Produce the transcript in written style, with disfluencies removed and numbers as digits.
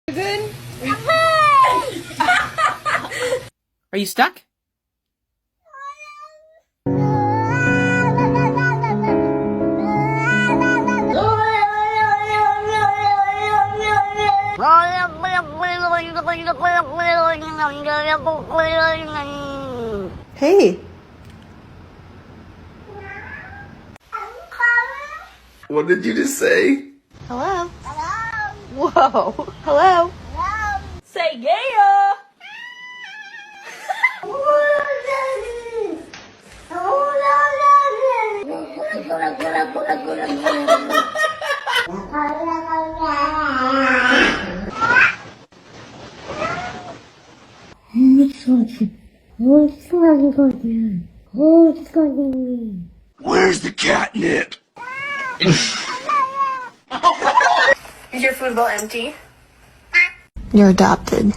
Good? Are you stuck? Hey. What did you just say? Hello. Whoa. Hello. Say yeah. Where's the catnip? Is your food bowl empty? You're adopted.